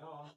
Hello!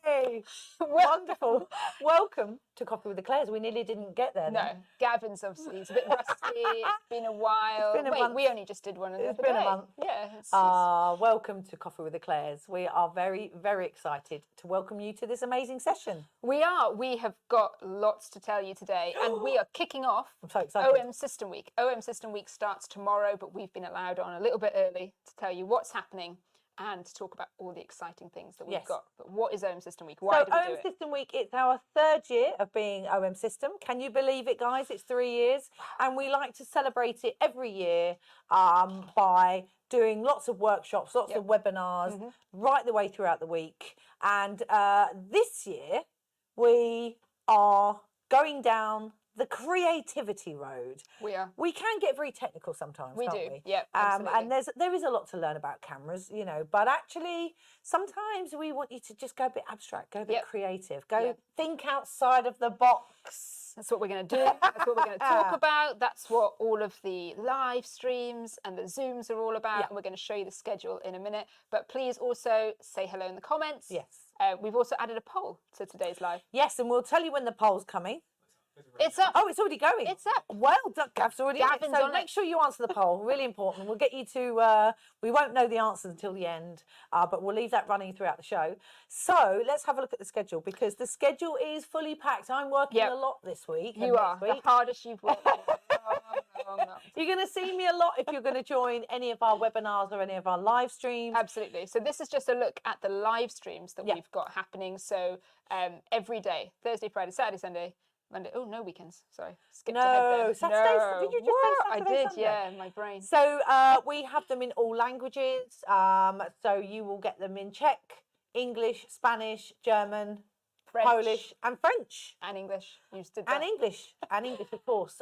Hey! Wonderful. Welcome to Coffee with the Clares. We nearly didn't get there. No, Gavin's obviously, he's a bit rusty. It's been a while. It's been a month. We only just did one the other day. It's been a month. Yeah. Welcome to Coffee with the Clares. We are very, very excited to welcome you to this amazing session. We are. We have got lots to tell you today, and we are kicking off I'm so excited. OM System Week. OM System Week starts tomorrow, but we've been allowed on a little bit early to tell you what's happening and to talk about all the exciting things that we've got. But what is OM System Week? Why do we do it? OM System Week, it's our third year of being OM System. Can you believe it, guys? It's 3 years. And we like to celebrate it every year by doing lots of workshops, lots of webinars, right the way throughout the week. And this year, we are going down the creativity road. We are. We can get very technical sometimes, can't we? Yeah, absolutely. And there is a lot to learn about cameras, you know, but actually sometimes we want you to just go a bit abstract, go a bit creative, go think outside of the box. That's what we're going to do. That's what we're going to talk about. That's what all of the live streams and the Zooms are all about. And we're going to show you the schedule in a minute. But please also say hello in the comments. Yes. We've also added a poll to today's live. Yes, and we'll tell you when the poll's coming. It's up. Oh, it's already going. It's up. Well, Gav's already in it. Gavin's So on make sure you answer the poll. Really important. We'll get you to, we won't know the answers until the end, but we'll leave that running throughout the show. So let's have a look at the schedule, because the schedule is fully packed. I'm working a lot this week. You are. The hardest you've worked. You're going to see me a lot if you're going to join any of our webinars or any of our live streams. Absolutely. So this is just a look at the live streams that we've got happening. So every day, Thursday, Friday, Saturday, Sunday, Monday. Oh, no weekends. Sorry. Skipped ahead there. Saturday. No. Did you just say Saturday? I did, Sunday? yeah, my brain. So we have them in all languages. So you will get them in Czech, English, Spanish, German, French. Polish and French. And English. You just did that. And English. And English, of course.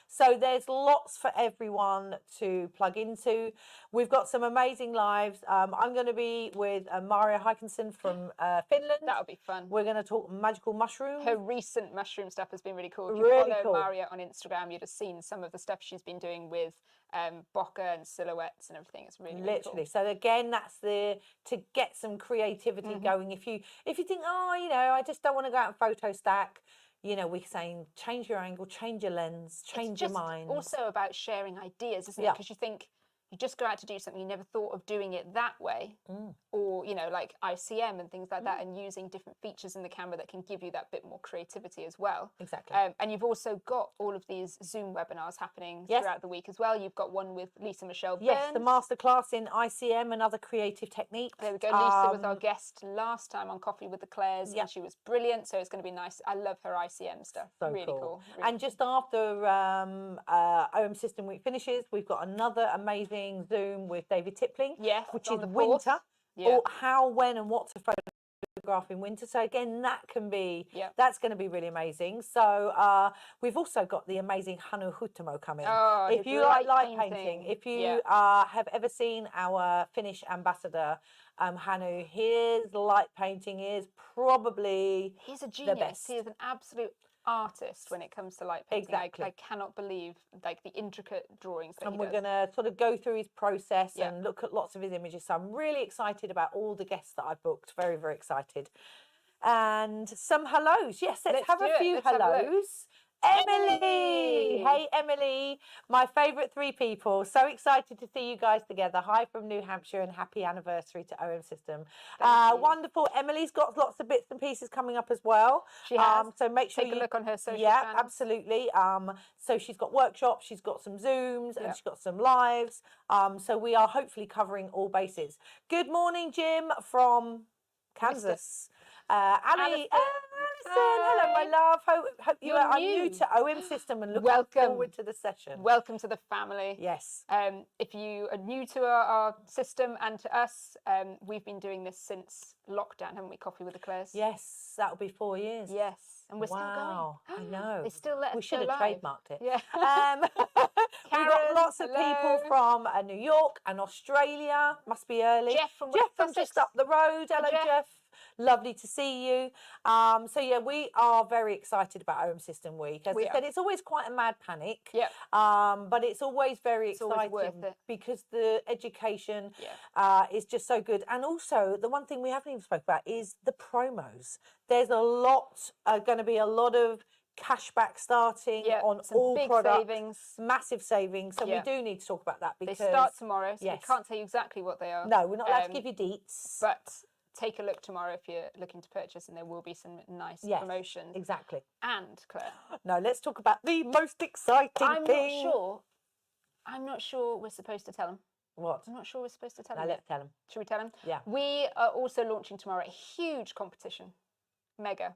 So there's lots for everyone to plug into. We've got some amazing lives. I'm going to be with Maria Heikinson from Finland. That'll be fun. We're going to talk magical mushrooms. Her recent mushroom stuff has been really cool. If you follow Maria on Instagram, you'd have seen some of the stuff she's been doing with bokeh and silhouettes and everything. It's really, really cool. So again, that's to get some creativity going. If you think, oh, you know, I just don't want to go out and photo stack, you know, we're saying change your angle, change your lens, change your mind. It's also about sharing ideas, isn't it? Because you think, you just go out to do something, you never thought of doing it that way, or, you know, like ICM and things like that, and using different features in the camera that can give you that bit more creativity as well. Exactly. And you've also got all of these Zoom webinars happening throughout the week as well. You've got one with Lisa Michelle Burns. Yes, the masterclass in ICM and other creative techniques. There we go. Lisa was our guest last time on Coffee with the Clares, and she was brilliant, so it's going to be nice. I love her ICM stuff. So really cool. Really and just after OM System Week finishes, we've got another amazing Zoom with David Tippling, which is winter, or how, when and what to photograph in winter. So again, that can be, that's going to be really amazing. So we've also got the amazing Hanu Hutamo coming. If you like light painting, if you have ever seen our Finnish ambassador, Hanu, his light painting is probably he's a genius. The best. He is an absolute artist when it comes to light painting. Exactly. I cannot believe like the intricate drawings that we're going to sort of go through his process and look at lots of his images. So I'm really excited about all the guests that I've booked. Very, very excited. And some hellos. Yes, let's have a few hellos. Emily! Hey, Emily, my favourite 3 people. So excited to see you guys together. Hi from New Hampshire and happy anniversary to OM System. Wonderful. Emily's got lots of bits and pieces coming up as well. She has. So make sure Take a look on her social channels. channels. Absolutely. So she's got workshops, she's got some Zooms, and she's got some lives. So we are hopefully covering all bases. Good morning, Jim from Kansas. Ali, hello, my love. Hope you are new to OM System and looking forward to the session. Welcome to the family. Yes. If you are new to our system and to us, we've been doing this since lockdown, haven't we? Coffee with the Clares. Yes, that'll be 4 years. Yes, and we're still going. I know. They still let us We should have trademarked it. Yeah. We've got lots of people from New York and Australia. Must be early. Jeff from just up the road. Hello, Jeff. Lovely to see you. So yeah, we are very excited about OM System Week. As I said, it's always quite a mad panic. Yeah. But it's always very exciting always worth it. because the education is just so good. And also the one thing we haven't even spoke about is the promos. There's a lot, going to be a lot of cashback starting on all big products, savings. massive savings. So we do need to talk about that because they start tomorrow. So we can't tell you exactly what they are. No, we're not allowed to give you deets. But take a look tomorrow if you're looking to purchase, and there will be some nice promotions. Exactly. And Claire, no, let's talk about the most exciting thing. I'm not sure we're supposed to tell them. What? I'm not sure we're supposed to tell them. No, let's tell them. Should we tell them? Yeah. We are also launching tomorrow a huge competition. Mega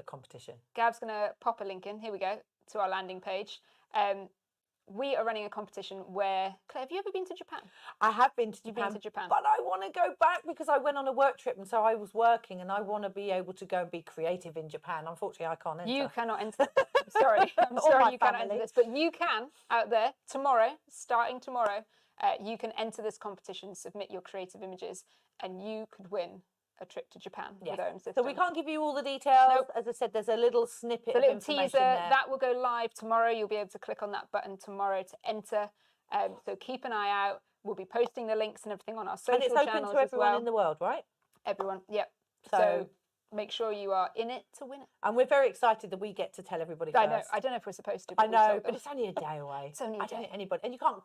competition. Gav's going to pop a link in. Here we go to our landing page. We are running a competition where, Claire, have you ever been to Japan? I have been to Japan. You've been to Japan. But I want to go back because I went on a work trip and so I was working and I want to be able to go and be creative in Japan. Unfortunately, I can't enter. You cannot enter. Sorry. I'm sorry you cannot enter this. But you can, out there, tomorrow, starting tomorrow, you can enter this competition, submit your creative images, and you could win a trip to Japan with OMSystem. So we can't give you all the details. Nope. As I said, there's a little snippet of information teaser there. that will go live tomorrow. You'll be able to click on that button tomorrow to enter. So keep an eye out. We'll be posting the links and everything on our social channels as well. And it's open to everyone in the world, right? Everyone, yep. So make sure you are in it to win it. And we're very excited that we get to tell everybody first. I know. I don't know if we're supposed to. I know, but it's only a day away. It's only a day. I don't think anybody, and you can't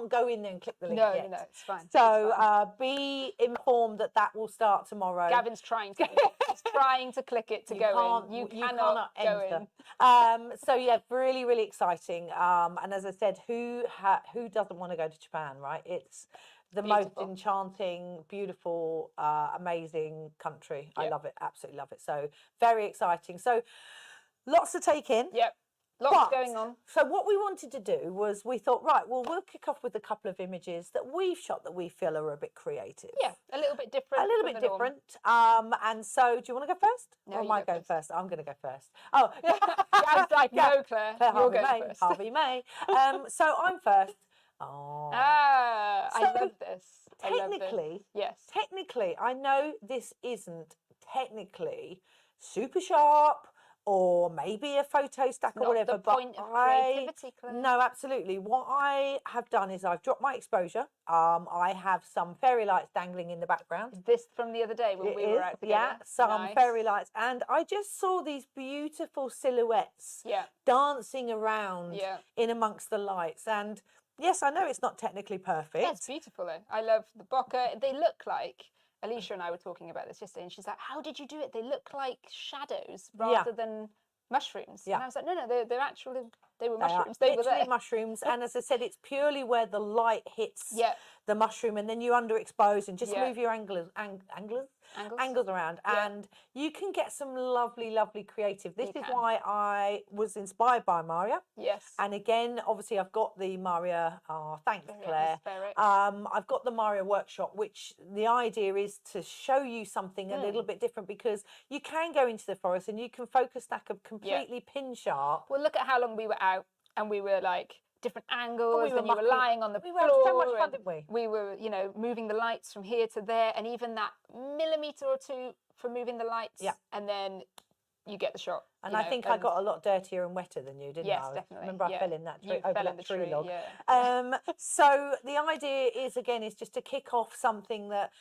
go in there and click the link yet. No, it's fine. So be informed that will start tomorrow. Gavin's trying to. He's trying to click it to go in. You cannot go in. So yeah, really, really exciting. And as I said, who doesn't want to go to Japan, right? It's the most enchanting, beautiful, amazing country. Yep. I love it, absolutely love it. So very exciting. So lots to take in. Yep, lots going on. So what we wanted to do was we thought, right, well, we'll kick off with a couple of images that we've shot that we feel are a bit creative. Yeah, a little bit different. A little bit different. And so do you want to go first? No, or am I going first? I'm going to go first. Oh, Gav's like, no, Claire, you're going first. Harvey May. So I'm first. Oh, I love this. Technically, I know this isn't technically super sharp or maybe a photo stack or whatever, the point of creativity, Claire. No, absolutely. What I have done is I've dropped my exposure. I have some fairy lights dangling in the background. This from the other day when we were out together. Yeah, some fairy lights, and I just saw these beautiful silhouettes dancing around in amongst the lights. And yes, I know it's not technically perfect. Yeah, it's beautiful though. I love the bokeh. They look like, Alicia and I were talking about this yesterday, and she's like, how did you do it? They look like shadows rather than mushrooms. Yeah. And I was like, no, they're actually, they were mushrooms. They were there. Mushrooms. And as I said, it's purely where the light hits the mushroom, and then you underexpose and just move your angles around, and you can get some lovely, lovely creative. This is why I was inspired by Maria. Yes. And again, obviously, I've got the Maria. Oh, thanks, Claire. I've got the Maria workshop, which the idea is to show you something a little bit different, because you can go into the forest and you can focus stack up completely pin sharp. Well, look at how long we were out, and we were like different angles, and you were lying on the floor. We had so much fun, didn't we? We were, moving the lights from here to there, and even that millimetre or two for moving the lights. Yeah. And then you get the shot. And I think I got a lot dirtier and wetter than you, didn't I? Yes, definitely. Remember I fell in that tree, over that tree log. Yeah. So the idea is just to kick off something that,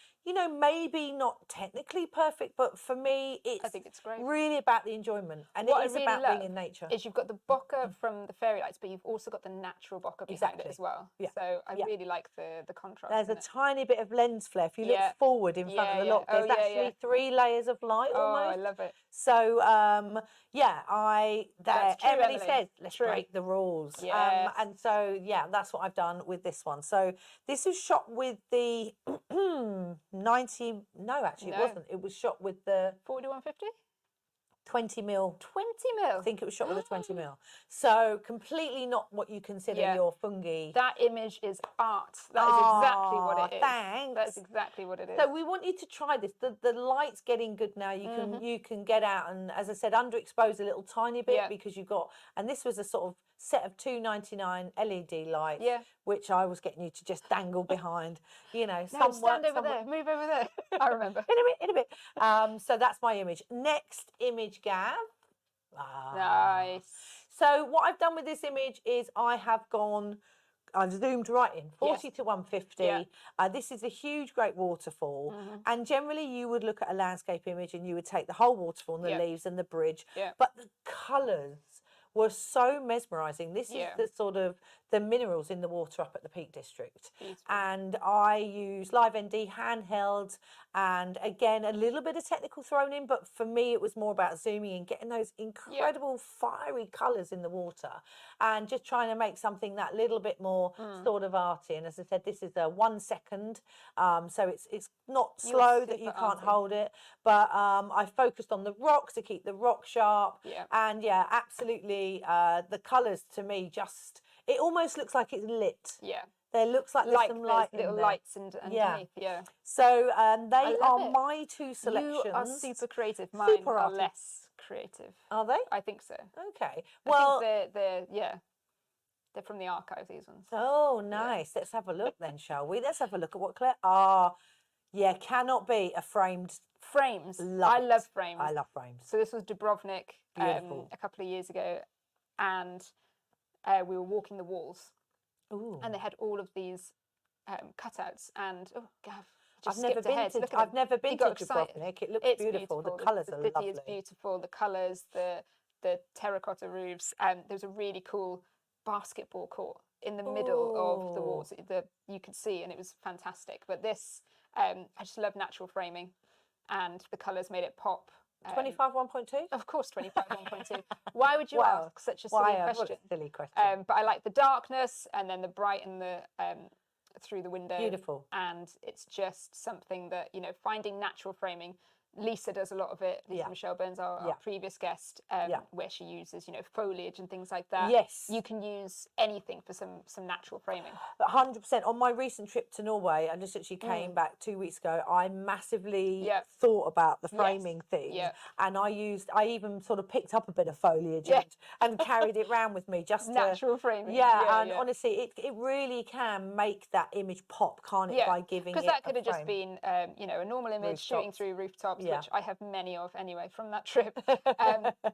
maybe not technically perfect, but for me, I think it's great. Really about the enjoyment. And what it is really about being in nature. Is you've got the bokeh from the fairy lights, but you've also got the natural bokeh behind it as well. Yeah. So I really like the contrast. There's a tiny bit of lens flare. If you look forward in front of the lock, there's actually 3 layers of light almost. Oh, I love it. So, Emily says, let's break the rules. Yes. And so, that's what I've done with this one. So this was shot with the 90, no, actually it wasn't. It was shot with the 4150? 20 mil. 20 mil? I think it was shot with a 20 mil. So completely not what you consider your fungi. That image is art. That is exactly what it is. Thanks. That's exactly what it is. So we want you to try this. The light's getting good now. You can get out and, as I said, underexpose a little tiny bit because you've got, and this was a sort of set of $2.99 LED lights, which I was getting you to just dangle behind. You know, no, stand over there, move over there. I remember. in a bit. So that's my image. Next image, Gav. Nice. So what I've done with this image is I've zoomed right in, 40 to 150. This is a huge, great waterfall. And generally you would look at a landscape image and you would take the whole waterfall and the leaves and the bridge. But the colours were so mesmerising. This is the sort of the minerals in the water up at the Peak District. Beautiful. And I use Live ND handheld, and again a little bit of technical thrown in, but for me it was more about zooming and getting those incredible fiery colours in the water and just trying to make something that little bit more sort of arty. And as I said, this is a 1 second, so it's not slow that you can't hold it, but I focused on the rocks to keep the rock sharp. And absolutely, the colours to me just, it almost looks like it's lit. There looks like there's some light in little there. lights underneath. So they are my two selections. You are super creative. Mine are less creative. Are they? I think so. Okay. Well, I think they're from the archive, these ones. Oh, nice. Let's have a look then, shall we? Let's have a look at what Claire. Cannot be a framed. Frames. I love frames. I love frames. So this was Dubrovnik a couple of years ago, and we were walking the walls. Ooh. And they had all of these cutouts, and Gav, I've never been to Dubrovnik. It looks beautiful. The colours are lovely. The city is beautiful. The colours, the terracotta roofs. There's a really cool basketball court in the middle of the walls that you could see, and it was fantastic. But this, I just love natural framing, and the colours made it pop. 25 1.2? Of course, 25 1.2. Why would you ask such a silly question? What a silly question. But I like the darkness and then the bright and the through the window. Beautiful. And it's just something that, you know, finding natural framing. Lisa does a lot of it. Lisa Michelle Burns, our previous guest, where she uses, you know, foliage and things like that. Yes. You can use anything for some natural framing. 100%. On my recent trip to Norway, I just actually came back 2 weeks ago, I massively thought about the framing thing. And I even sort of picked up a bit of foliage and carried it around with me just natural framing. And honestly, it really can make that image pop, can't it, by giving it because that could have just been, you know, a normal image shooting through rooftops, which I have many of anyway from that trip.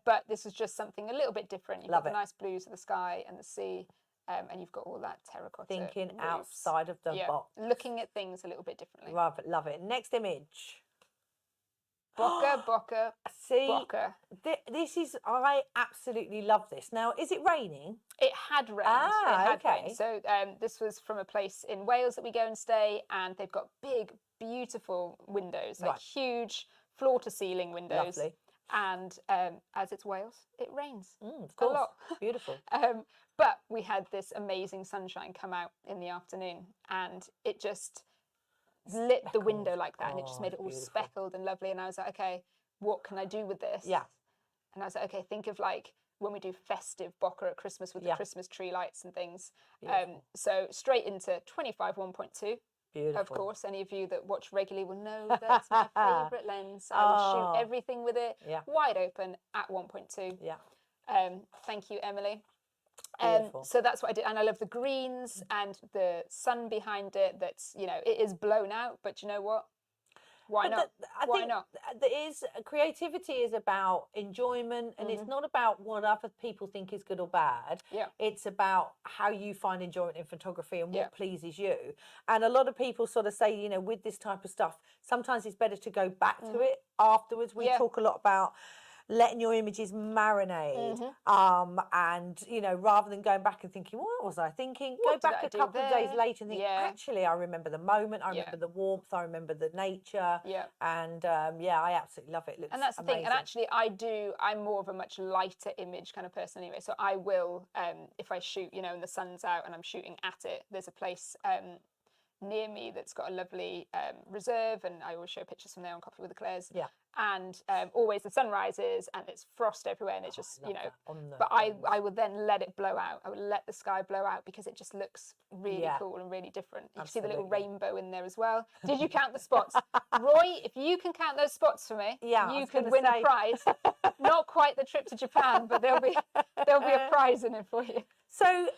But this is just something a little bit different. You've got the nice blues of the sky and the sea, and you've got all that terracotta. Thinking outside of the box. Looking at things a little bit differently. Love it. Next image. Bokka. See, Bokka. This is, I absolutely love this. Now, is it raining? It had rained. Rained. So this was from a place in Wales that we go and stay, and they've got big, beautiful windows, like huge floor-to-ceiling windows. Lovely. And as it's Wales, it rains a lot. Beautiful. But we had this amazing sunshine come out in the afternoon, and it just lit the window like that, and it just made it all speckled and lovely. And I was like, okay, what can I do with this? And I was like, okay, think of like when we do festive Bokka at Christmas with the Christmas tree lights and things. So straight into 25 1.2. Beautiful. Of course, any of you that watch regularly will know that's my favourite lens. I would shoot everything with it wide open at 1.2. Thank you, Emily. So that's what I did, and I love the greens and the sun behind it. That's, you know, it is blown out, but you know what? Why not? Why not? Creativity is about enjoyment, and it's not about what other people think is good or bad. It's about how you find enjoyment in photography and what pleases you. And a lot of people sort of say, you know, with this type of stuff, sometimes it's better to go back to it afterwards. We talk a lot about letting your images marinate, and, you know, rather than going back and thinking, what was I thinking? Go back a couple of days later and think, actually, I remember the moment, I remember the warmth, I remember the nature, and I absolutely love it. It looks and that's the thing. And actually, I'm more of a much lighter image kind of person anyway. So I will, if I shoot, you know, and the sun's out and I'm shooting at it, there's a place near me that's got a lovely reserve, and I always show pictures from there on Coffee with the Clares. Yeah. And always the sun rises and it's frost everywhere, and it's just, you know, but I would then let it blow out. I would let the sky blow out because it just looks really cool and really different. You can see the little rainbow in there as well. Did you count the spots? Roy, if you can count those spots for me, you could win a prize. Not quite the trip to Japan, but there'll be a prize in it for you. So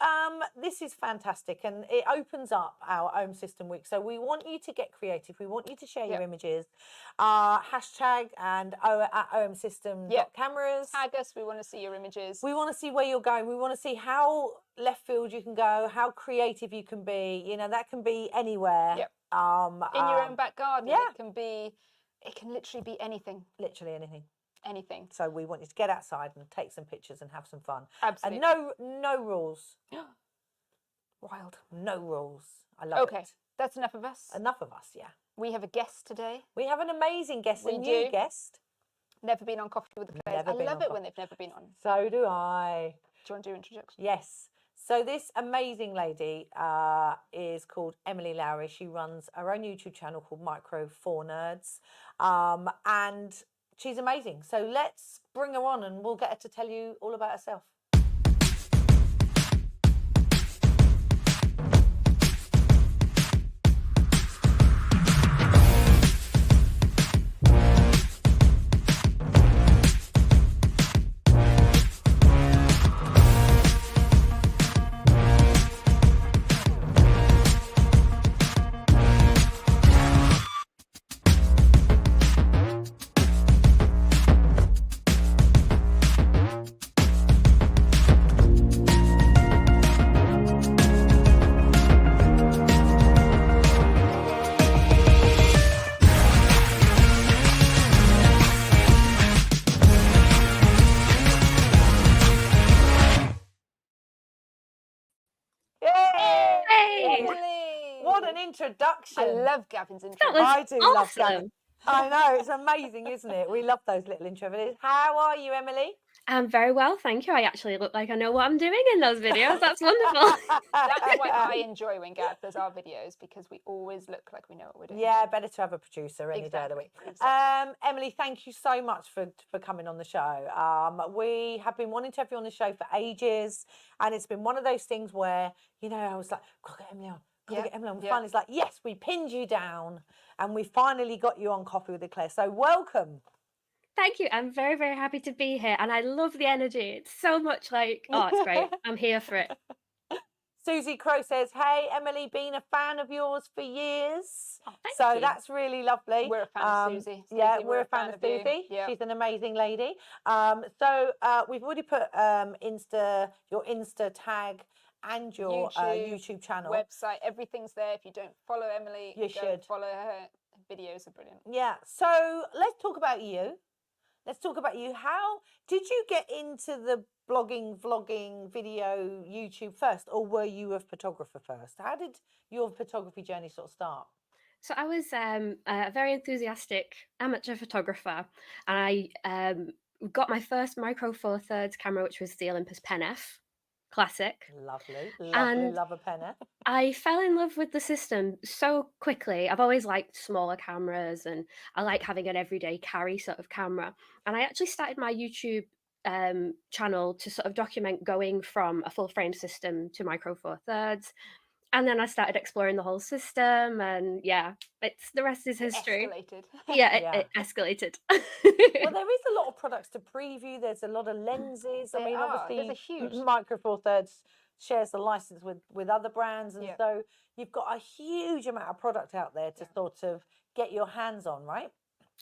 this is fantastic, and it opens up our Ohm System Week. So we want you to get creative. We want you to share your images. Hashtag and at OMSYSTEM.Cameras. Tag us. We want to see your images. We want to see where you're going. We want to see how left field you can go, how creative you can be. You know, that can be anywhere. Yep. In your own back garden. Yeah. It can literally be anything. Literally anything. Anything. So we want you to get outside and take some pictures and have some fun. Absolutely. And no rules. Wild. No rules. I love it. Okay, that's enough of us. Enough of us, yeah. We have a guest today. We have an amazing guest, a new guest. Never been on Coffee with the Clares. I love it when they've never been on. So do I. Do you want to do introduction? Yes. So this amazing lady is called Emily Lowrey. She runs her own YouTube channel called Micro 4 Nerds. And she's amazing. So let's bring her on and we'll get her to tell you all about herself. What an introduction. I love Gavin's intro. I do love Gavin. I know, it's amazing, isn't it? We love those little intro videos. How are you, Emily? I'm very well, thank you. I actually look like I know what I'm doing in those videos. That's wonderful. That's why I enjoy when Gav does our videos, because we always look like we know what we're doing. Yeah, better to have a producer any day of the week. Exactly. Emily, thank you so much for coming on the show. We have been wanting to have you on the show for ages, and it's been one of those things where, you know, I was like, gotta get Emily on. Gotta get Emily on. Finally, it's like, yes, we pinned you down, and we finally got you on Coffee with the Clare. So welcome. Thank you. I'm very, very happy to be here, and I love the energy. It's so much like, oh, it's great. I'm here for it. Susie Crow says, hey, Emily, been a fan of yours for years. Oh, thank so you. That's really lovely. We're a fan of Susie. Yeah, we're a fan of Susie. Yeah. She's an amazing lady. So we've already put your Insta tag and your YouTube channel. Website, everything's there. If you don't follow Emily, you should follow her. Videos are brilliant. Yeah. So let's talk about you. Let's talk about you. How did you get into the blogging, vlogging, video, YouTube first, or were you a photographer first? How did your photography journey sort of start? So I was a very enthusiastic amateur photographer, and I got my first Micro Four Thirds camera, which was the Olympus Pen F. Classic. Lovely, and love a Pen F. I fell in love with the system so quickly. I've always liked smaller cameras, and I like having an everyday carry sort of camera. And I actually started my YouTube channel to sort of document going from a full frame system to Micro Four Thirds. And then I started exploring the whole system, and the rest is history. It escalated. It escalated. Well, there is a lot of products to preview. There's a lot of lenses. I mean, obviously, there's a huge Micro Four Thirds shares the license with other brands, and so you've got a huge amount of product out there to sort of get your hands on, right?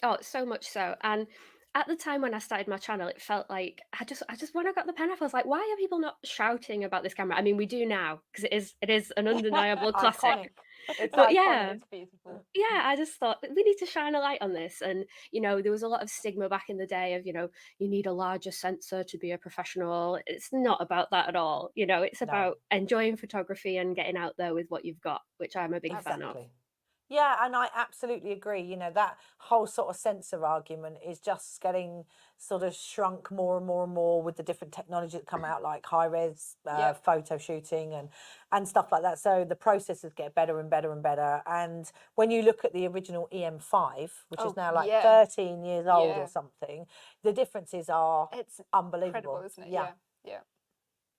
Oh, so much so. And at the time when I started my channel, it felt like I just when I got the Pen F, I was like, why are people not shouting about this camera? I mean, we do now, because it is an undeniable classic. It's but iconic. It's beautiful. Yeah, I just thought we need to shine a light on this. And there was a lot of stigma back in the day of you need a larger sensor to be a professional. It's not about that at all. It's about enjoying photography and getting out there with what you've got, which I'm a big fan of. Yeah, and I absolutely agree. You know, that whole sort of sensor argument is just getting sort of shrunk more and more and more with the different technologies that come out, like high res photo shooting and stuff like that. So the processors get better and better and better. And when you look at the original EM5, which is now like 13 years old or something, the differences are unbelievable. Incredible, isn't it? Yeah.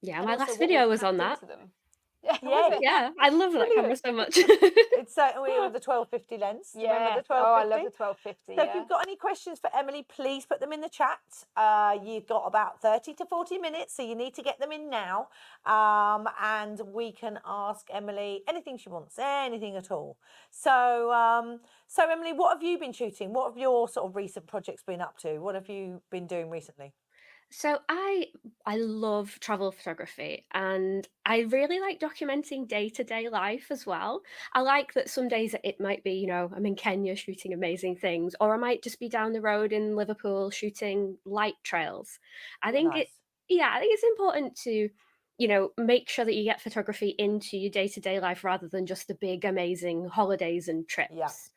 Yeah, And my also last what video we've was on packed that. into them. Yeah, Yeah, I love that camera so much. It's certainly with the 1250 lens. Yeah. Remember the 1250? Oh, I love the 1250. So if you've got any questions for Emily, please put them in the chat. You've got about 30 to 40 minutes, so you need to get them in now. And we can ask Emily anything she wants, anything at all. So, so Emily, what have you been shooting? What have your sort of recent projects been up to? What have you been doing recently? So I love travel photography, and I really like documenting day-to-day life as well. I like that some days it might be, I'm in Kenya shooting amazing things, or I might just be down the road in Liverpool shooting light trails. I think Nice. I think it's important to, make sure that you get photography into your day-to-day life rather than just the big amazing holidays and trips.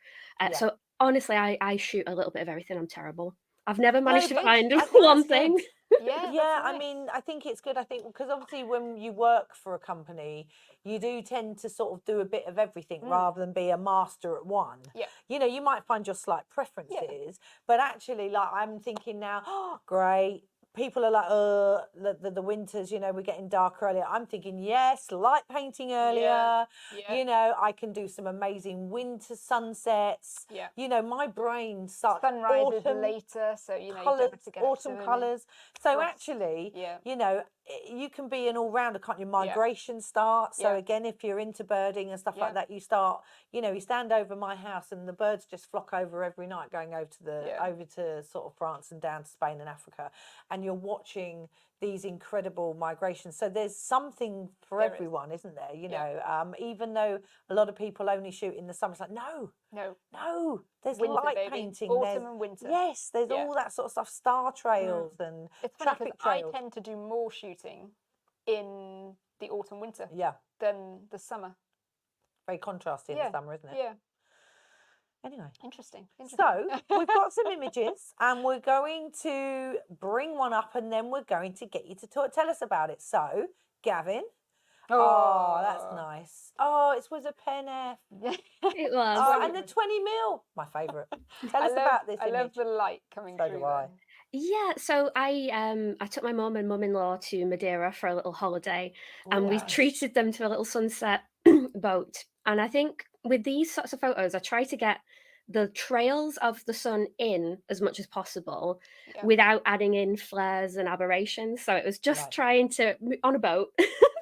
So honestly, I shoot a little bit of everything. I'm terrible. I've never managed to find one thing. Yeah, I mean, I think it's good. I think because obviously when you work for a company, you do tend to sort of do a bit of everything rather than be a master at one. Yeah. You know, you might find your slight preferences, but actually, like I'm thinking now, oh, great. People are like, the winters, we're getting dark earlier. I'm thinking, yes, light painting earlier. You know, I can do some amazing winter sunsets. Yeah. You know, my brain starts sunrises later, so you don't have to get autumn colours. So actually, yeah. you can be an all-rounder, can't you? Migration starts. So again, if you're into birding and stuff like that, you start, you stand over my house and the birds just flock over every night going over to over to sort of France and down to Spain and Africa. And you're watching these incredible migrations. So there's something for everyone, isn't there? You know, even though a lot of people only shoot in the summer, it's like, no. There's winter, light baby. painting. Autumn and winter. Yes, there's all that sort of stuff, star trails and it's traffic funny trails. I tend to do more shooting in the autumn winter than the summer. Very contrasty in the summer, isn't it? Yeah. Anyway. Interesting. So we've got some images and we're going to bring one up and then we're going to get you to tell us about it. So, Gavin. Oh, that's nice. Oh, it was a pen F. It was. Oh, and the 20 mil. My favourite. Tell us about this image. I love the light coming through there. Yeah, so I took my mum and mum-in-law to Madeira for a little holiday, and we treated them to a little sunset boat. And I think with these sorts of photos, I try to get the trails of the sun in as much as possible without adding in flares and aberrations. So it was just trying to, on a boat,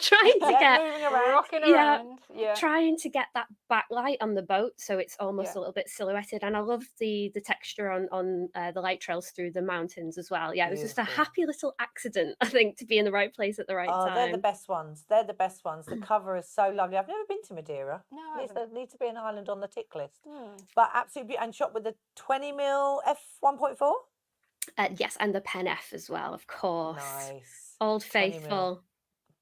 trying to get moving around, rocking around. Trying to get that backlight on the boat so it's almost a little bit silhouetted. And I love the texture on the light trails through the mountains as well. Yeah, it was just a happy little accident, I think, to be in the right place at the right time. They're the best ones. They're the best ones. The cover is so lovely. I've never been to Madeira. No, needs to be an island on the tick list. But absolutely, and shot with the 20 mil f1.4. Yes, and the pen F as well, of course. Nice. Old Faithful.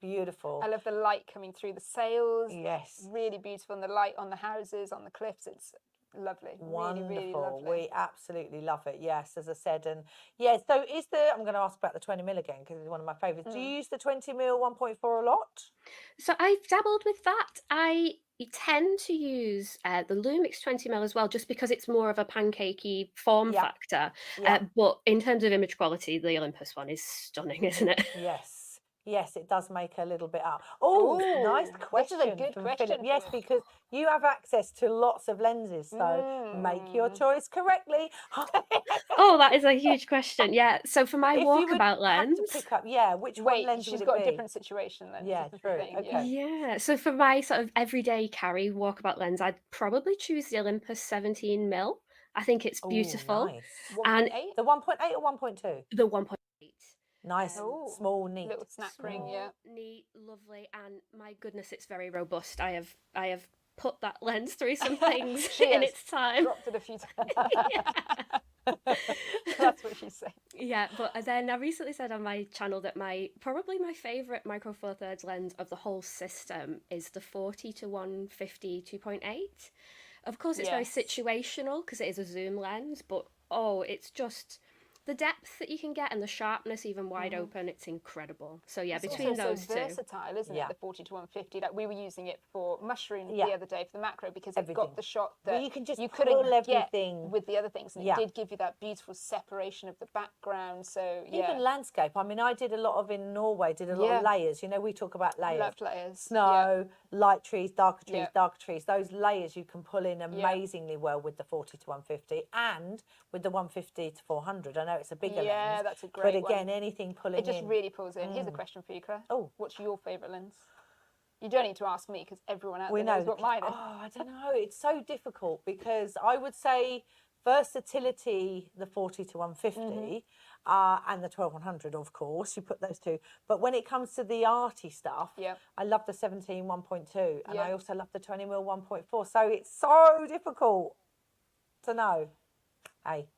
Beautiful. I love the light coming through the sails. Yes. Really beautiful. And the light on the houses, on the cliffs. It's lovely. Wonderful. Really, really lovely. We absolutely love it. Yes, as I said. And so I'm going to ask about the 20 mil again because it's one of my favourites. Do you use the 20 mil 1.4 a lot? So I've dabbled with that. I tend to use the Lumix 20 mil as well, just because it's more of a pancakey form factor. But in terms of image quality, the Olympus one is stunning, isn't it? Yes, it does make a little bit up. Oh, nice question. This is a good from question. Philip. Yes, because you have access to lots of lenses, so make your choice correctly. Oh, that is a huge question. Yeah, so for my walkabout lens, have to pick up, which one lens she's would it got be? a different situation then. Yeah, true. Okay. Yeah, so for my sort of everyday carry walkabout lens, I'd probably choose the Olympus 17 mil. I think it's beautiful. Nice. And the 1.8 or 1.2? The 1.8. Nice, small, neat. Little snap ring, neat, lovely, and my goodness, it's very robust. I have put that lens through some things in its time. Dropped it a few times. That's what she said. Yeah, but then I recently said on my channel that probably my favourite Micro Four Thirds lens of the whole system is the 40 to 150 2.8. Of course, it's very situational because it is a zoom lens, but it's just the depth that you can get and the sharpness even wide open, it's incredible. So yeah, it's between those so two. versatile, isn't it? The 40 to 150. Like we were using it for mushrooms the other day for the macro because it got the shot that you can just couldn't everything get with the other things, and it did give you that beautiful separation of the background. So even landscape. I mean, I did a lot of in Norway. Did a lot of layers. You know, we talk about layers. Loved layers. Snow, light trees, darker trees, darker trees. Those layers you can pull in amazingly well with the 40 to 150 and with the 150 to 400. I know it's a bigger lens. Yeah, that's a great But again, one. anything pulling in. It just really pulls in. Here's a question for you, Claire. Oh. What's your favourite lens? You don't need to ask me because everyone out there know knows what mine is. Oh, I don't know. It's so difficult because I would say versatility, the 40 to 150, and the 12-100, of course. You put those two. But when it comes to the arty stuff, I love the 17 1.2, and I also love the 20mm 1.4. So it's so difficult to know. Hey.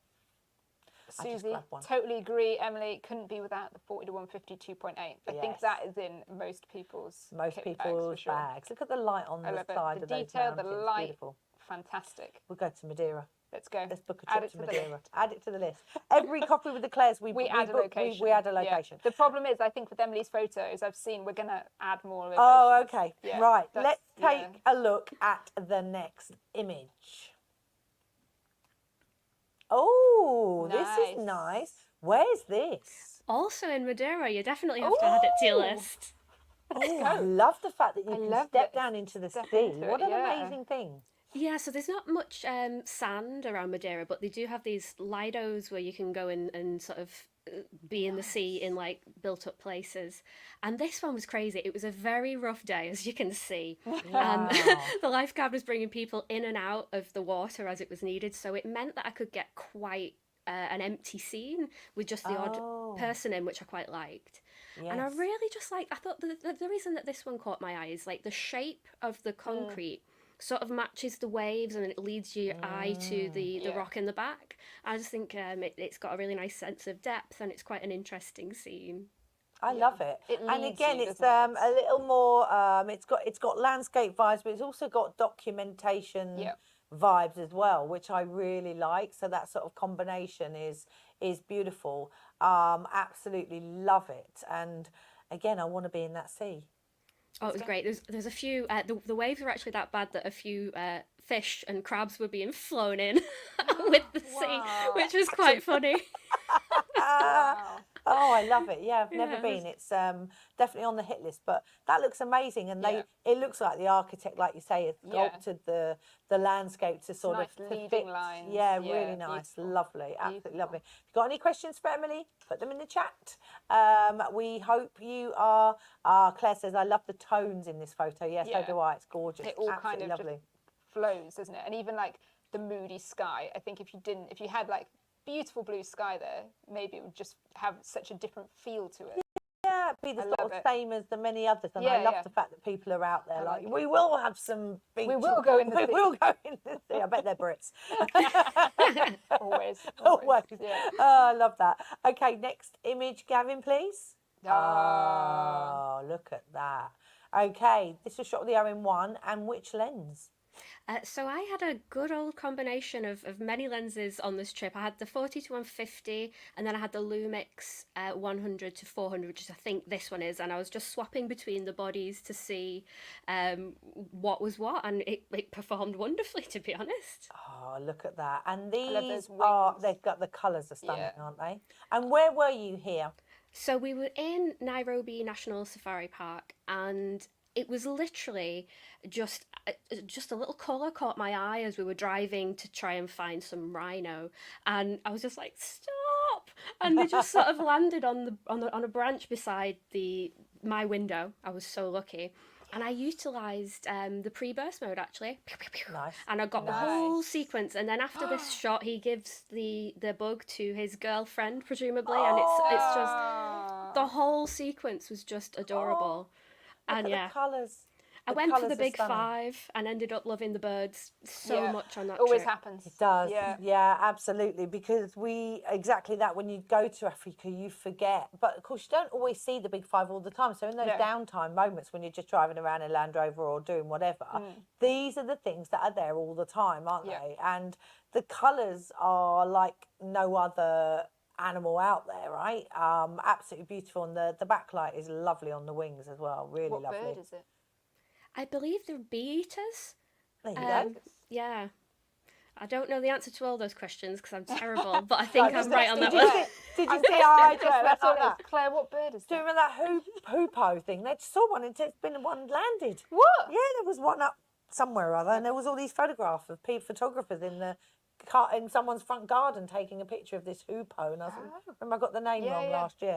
Susie, totally agree. Emily, couldn't be without the 40 to 150 2.8. I think that is in most people's bags. Look at the light on the side of those detail, mountains. the light, beautiful. Fantastic. We'll go to Madeira. Let's go. Let's book a trip to Madeira. Add it to the list. Every Coffee with the Claires, we add a location. We add a location. The problem is, I think with Emily's photos, I've seen we're going to add more locations. Oh, okay. Right. Let's take a look at the next image. Oh, this is nice. Where's this? Also in Madeira. You definitely have to add it to your list. Oh, I love the fact that you can step down into the sea. What an amazing thing. Yeah, so there's not much sand around Madeira, but they do have these lidos where you can go in and sort of be in the sea in like built up places. And this one was crazy. It was a very rough day, as you can see. Wow. The lifeguard was bringing people in and out of the water as it was needed. So it meant that I could get quite an empty scene with just the odd person in, which I quite liked. Yes. And I really just I thought the reason that this one caught my eye is like the shape of the concrete sort of matches the waves and it leads your eye to the rock in the back. I just think it's got a really nice sense of depth and it's quite an interesting scene. I love it. And again, it's a little more. It's got landscape vibes, but it's also got documentation vibes as well, which I really like. So that sort of combination is beautiful. Absolutely love it. And again, I want to be in that sea. Oh, it was great. There's a few. The waves were actually that bad that a few fish and crabs were being flown in with the sea, which was quite funny. Wow. Oh, I love it. Yeah, I've never been. It's definitely on the hit list, but that looks amazing. And it looks like the architect, like you say, has sculpted the landscape to sort of fit. Lines. Yeah, really nice. Beautiful. Lovely. Absolutely lovely. If you've got any questions for Emily, put them in the chat. We hope you are. Claire says, I love the tones in this photo. Yeah, so do I. It's gorgeous. It all kind of lovely. Just flows, doesn't it? And even like the moody sky. I think if you had like beautiful blue sky there, maybe it would just have such a different feel to it. Yeah, it'd be the sort of same as the many others. And I love the fact that people are out there we will have some beaches. We will go in the sea. We will go in the sea. I bet they're Brits. Always. Yeah. Oh, I love that. Okay, next image, Gavin, please. Oh, look at that. Okay, this was shot with the OM1 and which lens? So I had a good old combination of many lenses on this trip. I had the 40 to 150 and then I had the Lumix 100 to 400, which I think this one is, and I was just swapping between the bodies to see what was what, and it performed wonderfully, to be honest. Oh, look at that. And these they've got the colours are stunning, aren't they? And where were you here? So we were in Nairobi National Safari Park, and it was literally just a little colour caught my eye as we were driving to try and find some rhino, and I was just like, stop! And they just sort of landed on a branch beside my window. I was so lucky. And I utilised the pre-burst mode, actually. Nice. And I got the whole sequence. And then after this shot, he gives the bug to his girlfriend, presumably. And it's just, the whole sequence was just adorable. Look at the colours. I went for the big five and ended up loving the birds so much on that Always trip. happens. It does. Yeah, absolutely. Because exactly that, when you go to Africa, you forget. But of course, you don't always see the big five all the time. So in those downtime moments when you're just driving around in Land Rover or doing whatever, these are the things that are there all the time, aren't they? And the colours are like no other animal out there, right? Absolutely beautiful. And the backlight is lovely on the wings as well. Really lovely. What bird is it? I believe they're bee-eaters. There you go. Yeah. I don't know the answer to all those questions because I'm terrible, but I think I'm right on that one. Did you see how I just read on that? Claire, what bird is that? Do you remember that hoopoe thing? They just saw one and it's been one landed. What? Yeah, there was one up somewhere or other, and there was all these photographs of photographers in someone's front garden taking a picture of this hoopoe, and I remember I got the name wrong last year.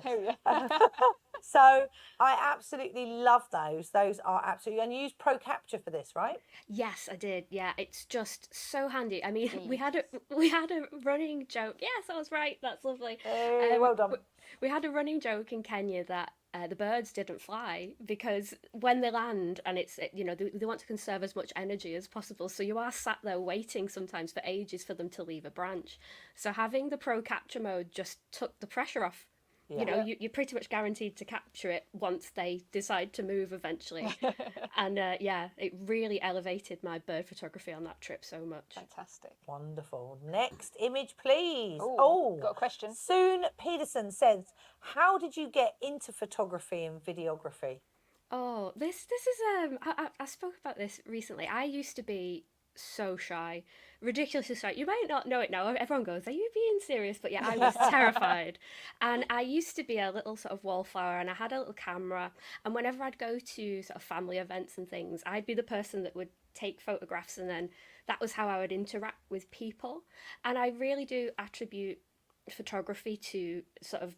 So I absolutely love those. Those are absolutely, and you use Pro Capture for this, right? Yes, I did. Yeah, it's just so handy. I mean, we had a running joke. Yes, I was right. That's lovely. Hey, well done. We had a running joke in Kenya that the birds didn't fly because when they land, and they want to conserve as much energy as possible, so you are sat there waiting sometimes for ages for them to leave a branch. So having the Pro Capture mode just took the pressure off. Yeah. You're pretty much guaranteed to capture it once they decide to move eventually. And it really elevated my bird photography on that trip so much. Fantastic. Wonderful. Next image, please. Got a question. Soon Peterson says, how did you get into photography and videography? Oh, this is I spoke about this recently. I used to be so shy, ridiculously shy. You might not know it now. Everyone goes, are you being serious? But yeah, I was terrified. And I used to be a little sort of wallflower, and I had a little camera, and whenever I'd go to sort of family events and things, I'd be the person that would take photographs, and then that was how I would interact with people. And I really do attribute photography to sort of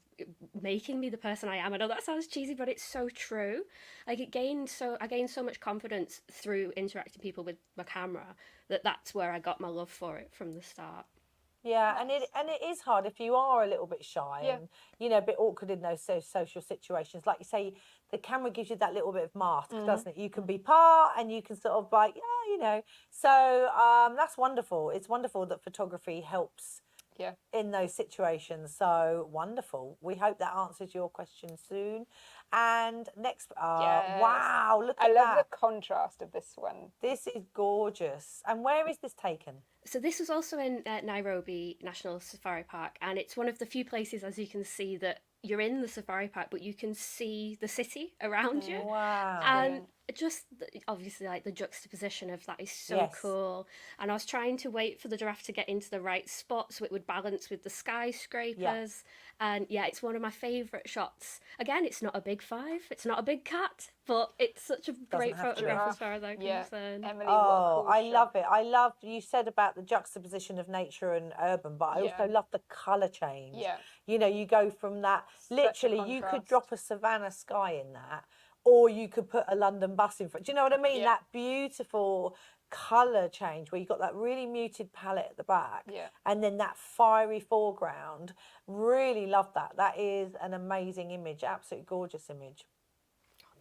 making me the person I am. I know that sounds cheesy, but it's so true. Like I gained so much confidence through interacting people with my camera that's where I got my love for it from the start. Yeah, and it is hard if you are a little bit shy and a bit awkward in those social situations. Like you say, the camera gives you that little bit of mask, doesn't it? You can be part, and you can sort of like So that's wonderful. It's wonderful that photography helps. In those situations. So wonderful. We hope that answers your question soon. And next, wow, look at that. I love the contrast of this one. This is gorgeous. And where is this taken? So this was also in Nairobi National Safari Park, and it's one of the few places, as you can see, that you're in the safari park, but you can see the city around you. Wow. And just obviously like the juxtaposition of that is so cool. And I was trying to wait for the giraffe to get into the right spot so it would balance with the skyscrapers. And it's one of my favourite shots. Again, it's not a big five, it's not a big cat, but it's such a great photograph as far as I'm concerned. Emily, I love it. I love, you said about the juxtaposition of nature and urban, but I also love the colour change. You go from that, literally you could drop a savannah sky in that, or you could put a London bus in front. Do you know what I mean? That beautiful colour change where you've got that really muted palette at the back and then that fiery foreground. Really love that. That is an amazing image, absolutely gorgeous image.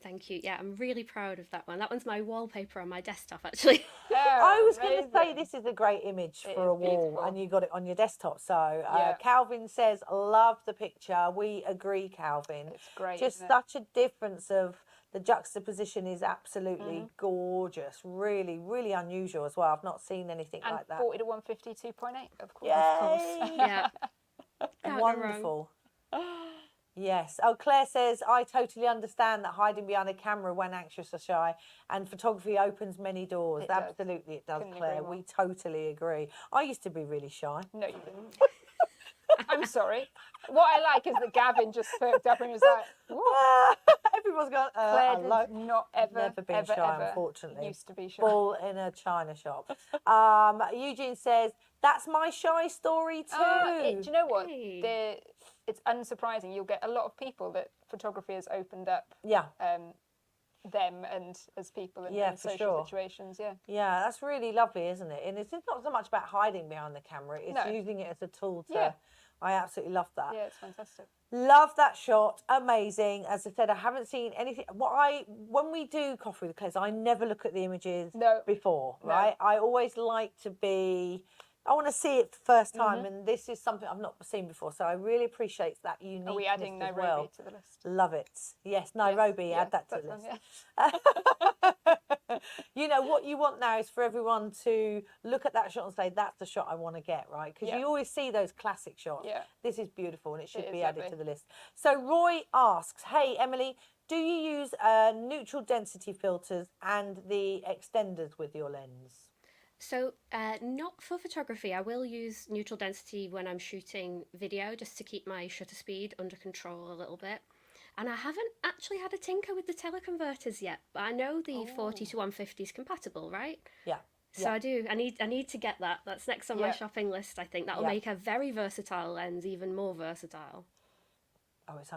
Thank you. Yeah, I'm really proud of that one. That one's my wallpaper on my desktop, actually. I was going to say this is a great image for a wall, and you got it on your desktop. So Calvin says, love the picture. We agree, Calvin. It's great. Just such a difference of the juxtaposition is absolutely gorgeous. Really, really unusual as well. I've not seen anything like that. 40 to 150, 2.8, of course. Yay! Yeah. Wonderful. Yes. Oh, Claire says, I totally understand that hiding behind a camera when anxious or shy, and photography opens many doors. Absolutely, it does, Claire. We totally agree. I used to be really shy. No, you didn't. I'm sorry. What I like is that Gavin just perked up and was like, everyone's gone, Claire does not never been shy, unfortunately. Used to be shy. Bull in a china shop. Eugene says, that's my shy story too. Do you know what? It's unsurprising. You'll get a lot of people that photography has opened up. Them and as people in social situations. Yeah, that's really lovely, isn't it? And it's not so much about hiding behind the camera. It's using it as a tool to I absolutely love that. Yeah, it's fantastic. Love that shot. Amazing. As I said, I haven't seen anything. When we do Coffee with Claire, I never look at the images before, right? I always like to be. I want to see it the first time, and this is something I've not seen before. So I really appreciate that uniqueness. Are we adding Nairobi to the list? Love it. Yes, Nairobi. Add that to the list. You know what you want now is for everyone to look at that shot and say, "That's the shot I want to get." Right? Because you always see those classic shots. Yeah. This is beautiful, and it should be added to the list. So Roy asks, "Hey Emily, do you use neutral density filters and the extenders with your lens?" So not for photography. I will use neutral density when I'm shooting video just to keep my shutter speed under control a little bit. And I haven't actually had a tinker with the teleconverters yet, but I know the 40 to 150 is compatible, right? Yeah. So I do. I need to get that. That's next on my shopping list, I think. That'll make a very versatile lens even more versatile. Oh, it's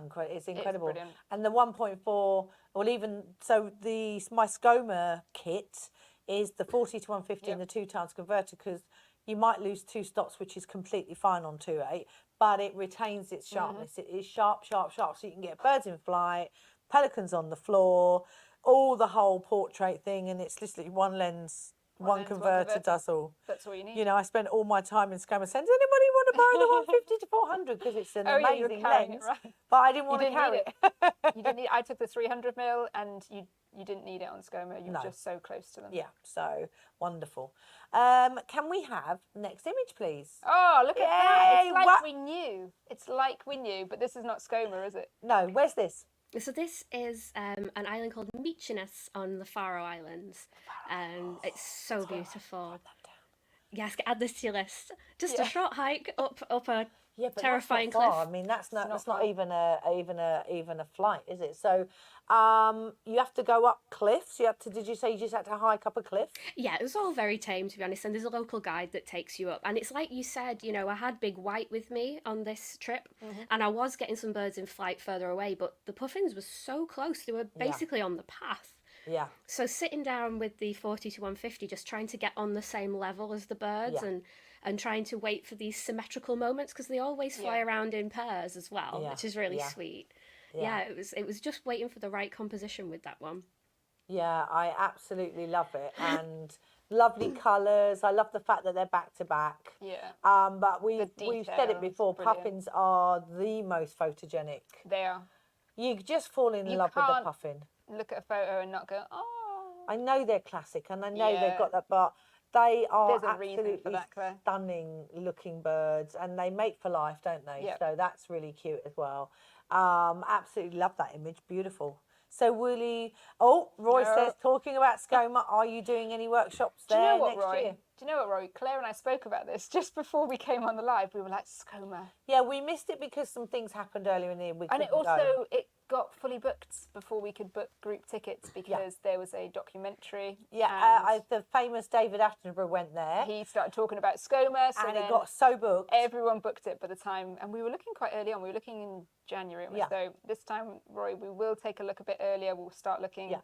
incredible. It's and the 1.4, well, even so, my Skoma kit is the 40 to 150 and the 2 times converter, because you might lose 2 stops, which is completely fine on 2.8, but it retains its sharpness. It is sharp, sharp, sharp, so you can get birds in flight, pelicans on the floor, all the whole portrait thing, and it's literally one lens. One converter does all. That's all you need. You know, I spent all my time in Skoma saying, does anybody want to buy the 150 to 400? Because it's an amazing lens. But I didn't want to carry it. You didn't need it. I took the 300mm and you didn't need it on Skoma. You were just so close to them. Yeah, so wonderful. Can we have next image, please? Oh, look at that. It's like we knew. It's like we knew, but this is not Skoma, is it? No, where's this? So this is an island called Mykonos on the Faroe Islands, and it's so beautiful. Yes, add this to your list. Just a short hike up a terrifying cliff. I mean, that's not even a flight, is it? So, you have to go up cliffs. Did you say you just had to hike up a cliff? Yeah, it was all very tame, to be honest. And there's a local guide that takes you up. And it's like you said, you know, I had Big White with me on this trip, and I was getting some birds in flight further away, but the puffins were so close. They were basically on the path. Yeah. So sitting down with the 40 to 150, just trying to get on the same level as the birds and trying to wait for these symmetrical moments, because they always fly around in pairs as well, which is really sweet. Yeah, it was just waiting for the right composition with that one. Yeah, I absolutely love it. And lovely colours. I love the fact that they're back to back. Yeah. But we've said it before, puffins are the most photogenic. They are. You just fall in love with the puffin. Look at a photo and not go, oh. I know they're classic and I know they've got that, but they are absolutely stunning looking birds, and they mate for life, don't they? Yep. So that's really cute as well. Absolutely love that image. Beautiful. So Roy says, talking about Skoma, are you doing any workshops there next year? Do you know what, Roy? Claire and I spoke about this just before we came on the live. We were like, Skoma. Yeah, we missed it because some things happened earlier in the year. And it got fully booked before we could book group tickets, because there was a documentary. Yeah, the famous David Attenborough went there. He started talking about Skoma. And it got so booked. Everyone booked it by the time, and we were looking quite early on. We were looking in January. So this time, Roy, we will take a look a bit earlier. We'll start looking. Yeah.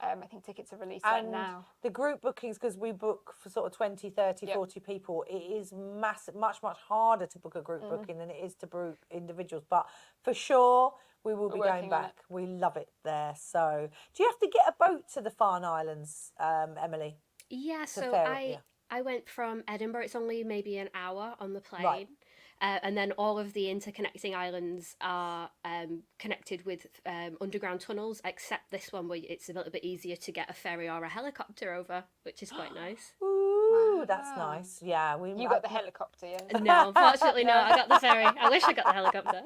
I think tickets are released right now. The group bookings, because we book for sort of 20, 30, 40 people, it is much harder to book a group booking than it is to book individuals. But for sure, we will be going back. We love it there. So, do you have to get a boat to the Faroe Islands, Emily? Yeah, so I went from Edinburgh. It's only maybe an hour on the plane. Right. And then all of the interconnecting islands are connected with underground tunnels, except this one where it's a little bit easier to get a ferry or a helicopter over, which is quite nice. Ooh, that's nice. Yeah, you got the helicopter, yeah? No, unfortunately not. I got the ferry. I wish I got the helicopter.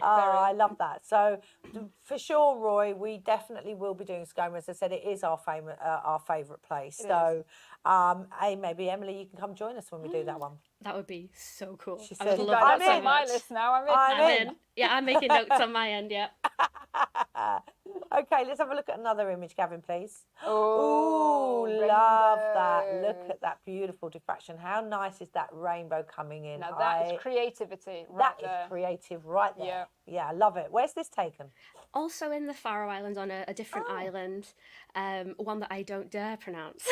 I love that. So, for sure, Roy, we definitely will be doing Skoma. As I said, it is our favourite place. Maybe Emily, you can come join us when we do that one. That would be so cool. She said, I'm in. My list now. I'm in. Yeah, I'm making notes on my end. Yeah. Okay, let's have a look at another image, Gavin, please. Oh, love that. Look at that beautiful diffraction. How nice is that rainbow coming in? Now that is creativity. That is creative right there. Yeah, I love it. Where's this taken? Also in the Faroe Islands, on a different island, one that I don't dare pronounce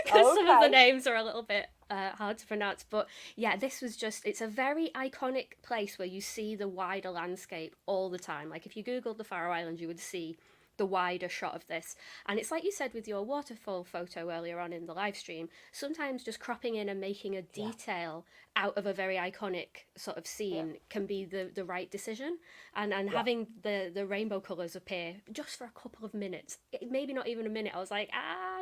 because some of the names are a little bit hard to pronounce. But yeah, this was just, it's a very iconic place where you see the wider landscape all the time. Like if you Googled the Faroe Islands, you would see the wider shot of this. And it's like you said with your waterfall photo earlier on in the live stream, sometimes just cropping in and making a detail out of a very iconic sort of scene can be the right decision. And having the rainbow colours appear just for a couple of minutes, maybe not even a minute, I was like,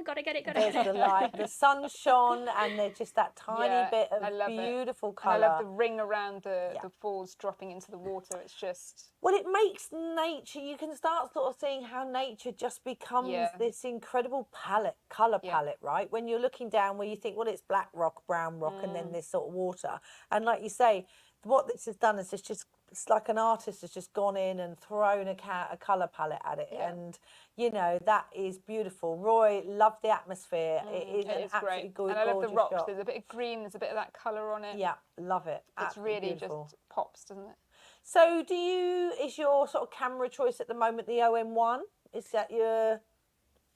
gotta get it, There's the light, the sun shone, and there's just that tiny bit of beautiful colour. And I love the ring around the falls dropping into the water. It's just... Well, it makes nature, you can start sort of seeing how nature just becomes this incredible colour palette, right? When you're looking down where you think, well, it's black rock, brown rock, and then this sort of water. And like you say, what this has done is it's like an artist has just gone in and thrown a colour palette at it. And, you know, that is beautiful. Roy, love the atmosphere. It is absolutely gorgeous. And I love the rocks. shot. There's a bit of green, there's a bit of that colour on it. Yeah, love it. It's really beautiful. Just pops, doesn't it? So is your sort of camera choice at the moment the OM1? Is that your...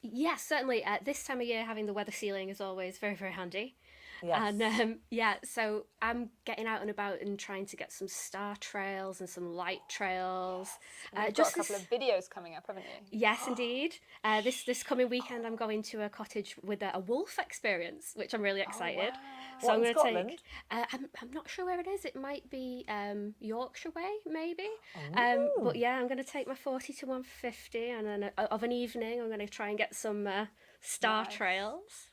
Yes, certainly. This time of year, having the weather sealing is always very, very handy. Yes. And so I'm getting out and about and trying to get some star trails and some light trails. You've got a couple of videos coming up, haven't you? Yes, indeed. This coming weekend, I'm going to a cottage with a wolf experience, which I'm really excited. Wow. So What, I'm in going to take. I'm not sure where it is. It might be Yorkshire way, maybe. But yeah, I'm going to take my 40 to 150, and then of an evening, I'm going to try and get some star trails.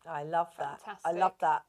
I love that. Fantastic. I love that.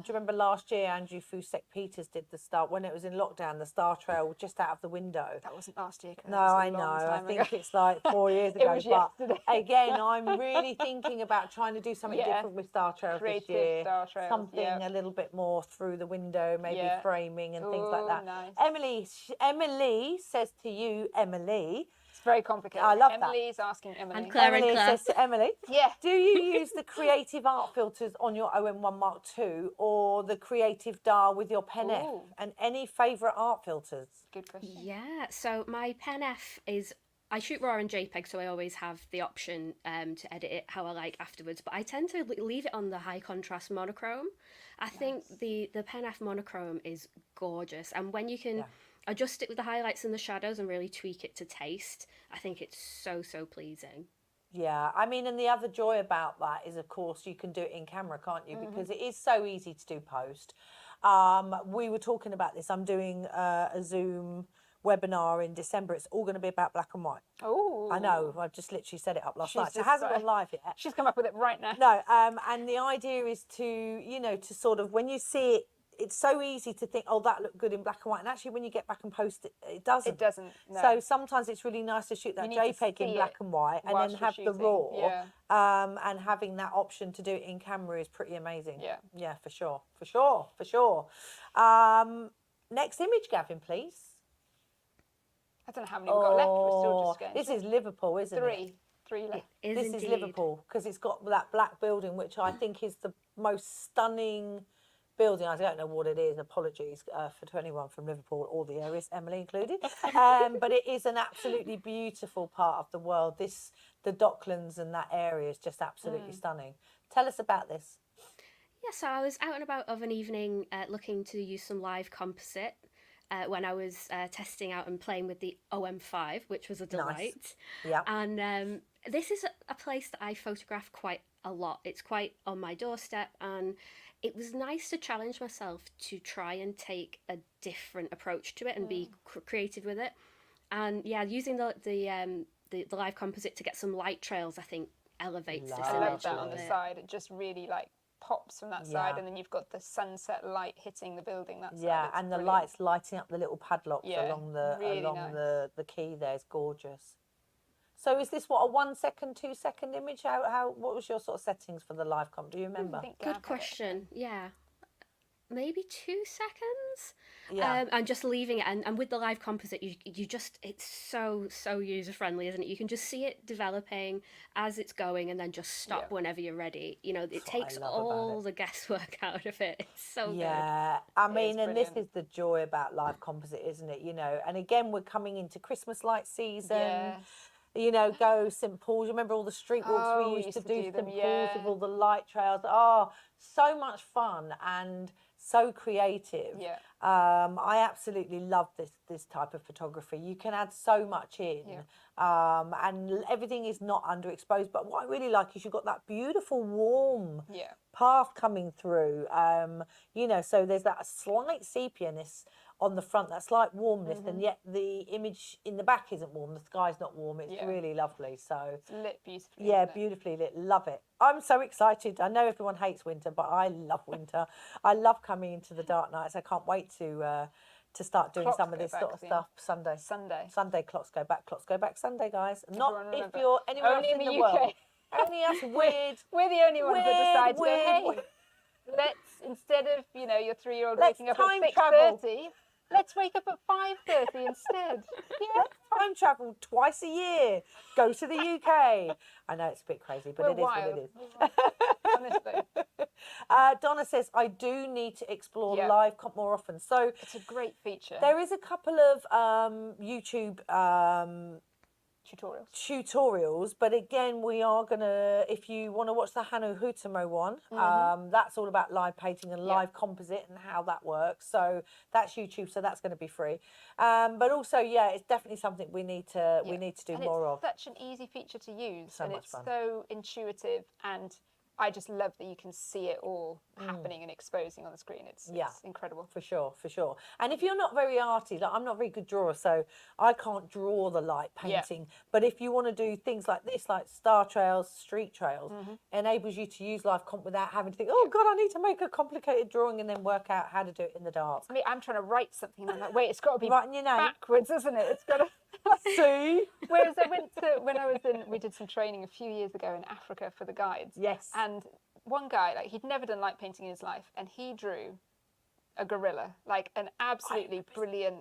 Do you remember last year Andrew Fusek-Peters did the star, when it was in lockdown, the star trail just out of the window? That wasn't last year. No, I know. I think it's like 4 years ago. It was yesterday. Again, I'm really thinking about trying to do something different with star trails Creative this year. star trails, something a little bit more through the window, maybe framing and things like that. Nice. Emily says to you, Emily. It's very complicated. I love Emily's asking Emily. And Claire Emily says to Emily, Yeah. do you use the creative art filters on your OM1 Mark II or the creative DAR with your Pen F? And any favourite art filters? Good question. Yeah, so my Pen F is, I shoot RAW and JPEG, so I always have the option to edit it how I like afterwards, but I tend to leave it on the high contrast monochrome. I think the Pen F monochrome is gorgeous, and when you can adjust it with the highlights and the shadows and really tweak it to taste, I think it's so pleasing. Yeah, I mean, and the other joy about that is, of course, you can do it in camera, can't you? Because it is so easy to do post. We were talking about this. I'm doing a Zoom webinar in December. It's all going to be about black and white. Oh, I know. I've just literally set it up last night. So it hasn't gone live yet. She's come up with it right now. No, and the idea is to, you know, to sort of, when you see it, it's so easy to think, oh, that looked good in black and white. And actually, when you get back and post it, it doesn't. It doesn't, no. So sometimes it's really nice to shoot that JPEG in black and white and then have the raw. And having that option to do it in camera is pretty amazing. Yeah. Yeah, for sure. Next image, Gavin, please. I don't know how many we've got left. We're still just going. This is Liverpool, isn't it? Three left. This is Liverpool, because it's got that black building, which I think is the most stunning building. I don't know what it is. Apologies for anyone from Liverpool or the areas, Emily included. But it is an absolutely beautiful part of the world. The Docklands and that area is just absolutely stunning. Tell us about this. Yeah, so I was out and about of an evening looking to use some live composite when I was testing out and playing with the OM5, which was a delight. Nice. Yeah. And this is a place that I photograph quite a lot. It's quite on my doorstep, and it was nice to challenge myself to try and take a different approach to it and be creative with it. And yeah, using the live composite to get some light trails, I think elevates this image. I love that on the side. It just really like pops from that side, and then you've got the sunset light hitting the building. That's and the lights lighting up the little padlocks along the really the quay there is gorgeous. So is this what, a 1 second, 2 second image? What was your sort of settings for the live comp? Do you remember? Good question. Yeah, maybe 2 seconds. Yeah. And just leaving it, and with the live composite, you just, it's so user friendly, isn't it? You can just see it developing as it's going, and then just stop whenever you're ready. You know, it takes all the guesswork out of it. It's so good. Yeah, I mean, and this is the joy about live composite, isn't it? You know, and again, we're coming into Christmas light season. Yes. you know, go St Paul's. Remember all the street walks we used to do St Paul's with all the light trails? Oh, so much fun and so creative. Yeah. I absolutely love this type of photography. You can add so much in, and everything is not underexposed. But what I really like is you've got that beautiful warm path coming through. You know, so there's that slight sepia-ness on the front, that slight warmness, and yet the image in the back isn't warm. The sky's not warm. It's really lovely. So it's lit beautifully. Yeah, beautifully lit. Love it. I'm so excited. I know everyone hates winter, but I love winter. I love coming into the dark nights. I can't wait to start doing some of this sort of stuff. Sunday clocks go back. Clocks go back Sunday, guys. Not if you're anywhere else in the UK. world. Only us weird. We're the only ones that decide to go, hey, let's, instead of, you know, your 3-year-old waking up at 6:30, let's wake up at 5:30 instead. Yeah, time travel twice a year. Go to the UK. I know it's a bit crazy, but it is what it is. Honestly. Donna says, I do need to explore live comp more often. So it's a great feature. There is a couple of YouTube tutorials, but again, we are gonna, if you want to watch the Hannu Hutamo one, that's all about live painting and live composite and how that works. So that's YouTube, so that's going to be free. But also, it's definitely something we need to do more of. It's such an easy feature to use, so and much it's fun. so intuitive, and I just love that you can see it all happening and exposing on the screen. It's incredible. For sure. And if you're not very arty, like I'm not a very good drawer, so I can't draw the light painting. But if you want to do things like this, like star trails, street trails, enables you to use live comp without having to think, oh God, I need to make a complicated drawing and then work out how to do it in the dark. It's me, I'm trying to write something and I'm like, wait, it's got to be writing your name backwards, isn't it? It's got to... See? Whereas we did some training a few years ago in Africa for the guides. Yes. And one guy, like, he'd never done light painting in his life, and he drew a gorilla, like an absolutely brilliant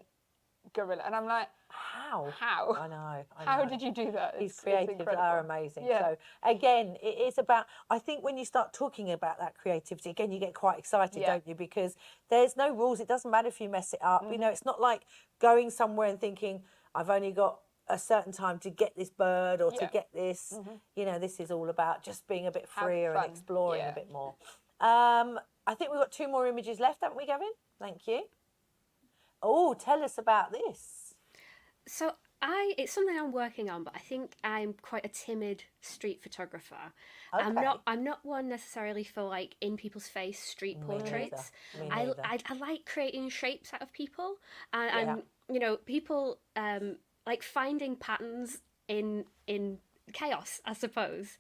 gorilla. And I'm like, how? I know. How did you do that? These creatives are amazing. So again, it is about, I think when you start talking about that creativity, again, you get quite excited, don't you? Because there's no rules. It doesn't matter if you mess it up. You know, it's not like going somewhere and thinking, I've only got a certain time to get this bird or to get this. You know, this is all about just being a bit freer and exploring a bit more. I think we've got 2 more images left, haven't we, Gavin? Thank you. Oh, tell us about this. So it's something I'm working on, but I think I'm quite a timid street photographer. Okay. I'm not one necessarily for like in people's face street portraits. Me neither. I like creating shapes out of people, and you know, people like finding patterns in chaos, I suppose.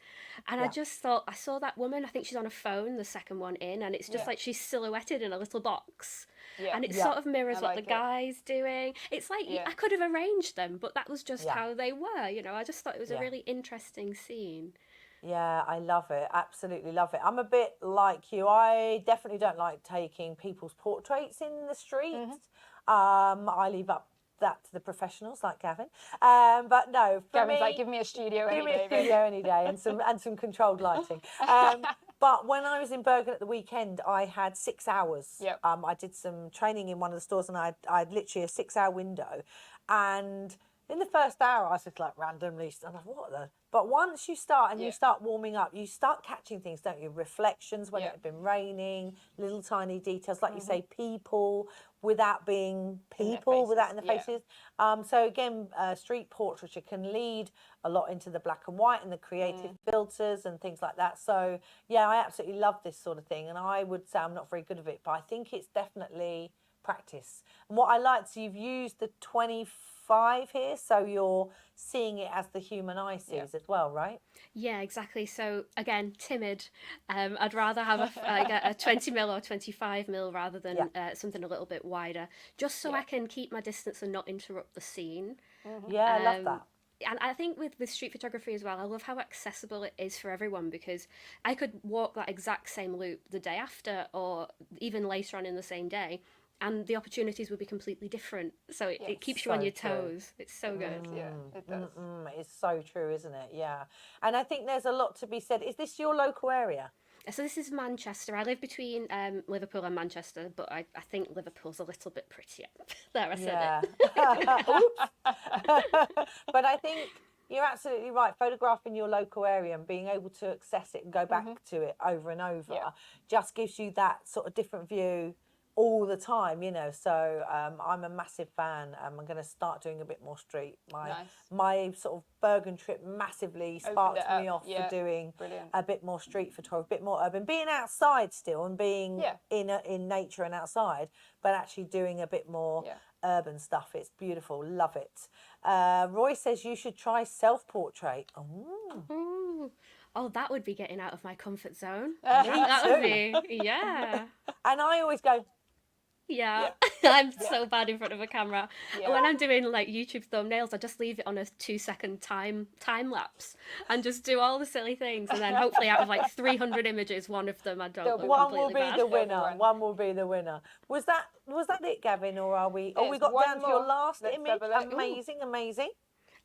And I just thought, I saw that woman, I think she's on a phone, the second one in, and it's just like she's silhouetted in a little box. And it sort of mirrors what the guy's doing. It's like, I could have arranged them, but that was just how they were, you know. I just thought it was a really interesting scene. Yeah, I love it. Absolutely love it. I'm a bit like you. I definitely don't like taking people's portraits in the streets. I leave up that to the professionals like Gavin. But no, for Gavin's me, like, give me a studio any day. Give me a studio any day and some controlled lighting. But when I was in Bergen at the weekend, I had 6 hours. I did some training in one of the stores, and I had literally a 6-hour window. And in the first hour, I was just like randomly, I'm like, what the? But once you start and you start warming up, you start catching things, don't you? Reflections when it had been raining, little tiny details, like you say, people without being people, without in the faces. So again, street portraiture can lead a lot into the black and white and the creative filters and things like that. So yeah, I absolutely love this sort of thing. And I would say I'm not very good at it, but I think it's definitely practice. And what I like, so you've used the 25 here, so you're seeing it as the human eye sees as well, right? Yeah, exactly. So again, timid. I'd rather have a 20mm or 25mm rather than something a little bit wider, just so I can keep my distance and not interrupt the scene. Yeah, I love that. And I think with street photography as well, I love how accessible it is for everyone, because I could walk that exact same loop the day after or even later on in the same day, and the opportunities will be completely different. So it keeps you on your toes. It's so good. Yeah, it does. It's so true, isn't it? Yeah. And I think there's a lot to be said. Is this your local area? So this is Manchester. I live between Liverpool and Manchester, but I think Liverpool's a little bit prettier. There, I said it. But I think You're absolutely right. Photographing your local area and being able to access it and go back to it over and over just gives you that sort of different view all the time, you know. So I'm a massive fan. I'm going to start doing a bit more street. My sort of Bergen trip massively sparked me off for doing a bit more street photography, a bit more urban, being outside still and being in nature and outside, but actually doing a bit more urban stuff. It's beautiful. Love it. Roy says you should try self-portrait. Oh, that would be getting out of my comfort zone. That would be, yeah. And I always go, yeah. I'm so bad in front of a camera. When I'm doing like YouTube thumbnails, I just leave it on a 2-second time lapse and just do all the silly things, and then hopefully out of like 300 images, one of them I don't look one will completely be bad. the winner. One will be the winner. Was that it, Gavin, or are we? Oh, we got down to your last image. Amazing.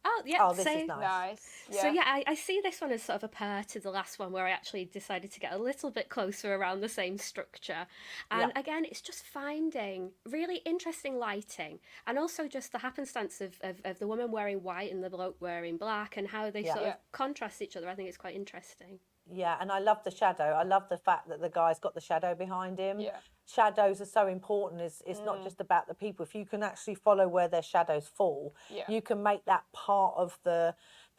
Oh, yeah. Oh, this is nice. So, yeah, I see this one as sort of a pair to the last one, where I actually decided to get a little bit closer around the same structure. And again, it's just finding really interesting lighting, and also just the happenstance of the woman wearing white and the bloke wearing black, and how they sort of contrast each other. I think it's quite interesting. Yeah, and I love the shadow. I love the fact that the guy's got the shadow behind him. Yeah. Shadows are so important. It's not just about the people. If you can actually follow where their shadows fall, you can make that part of the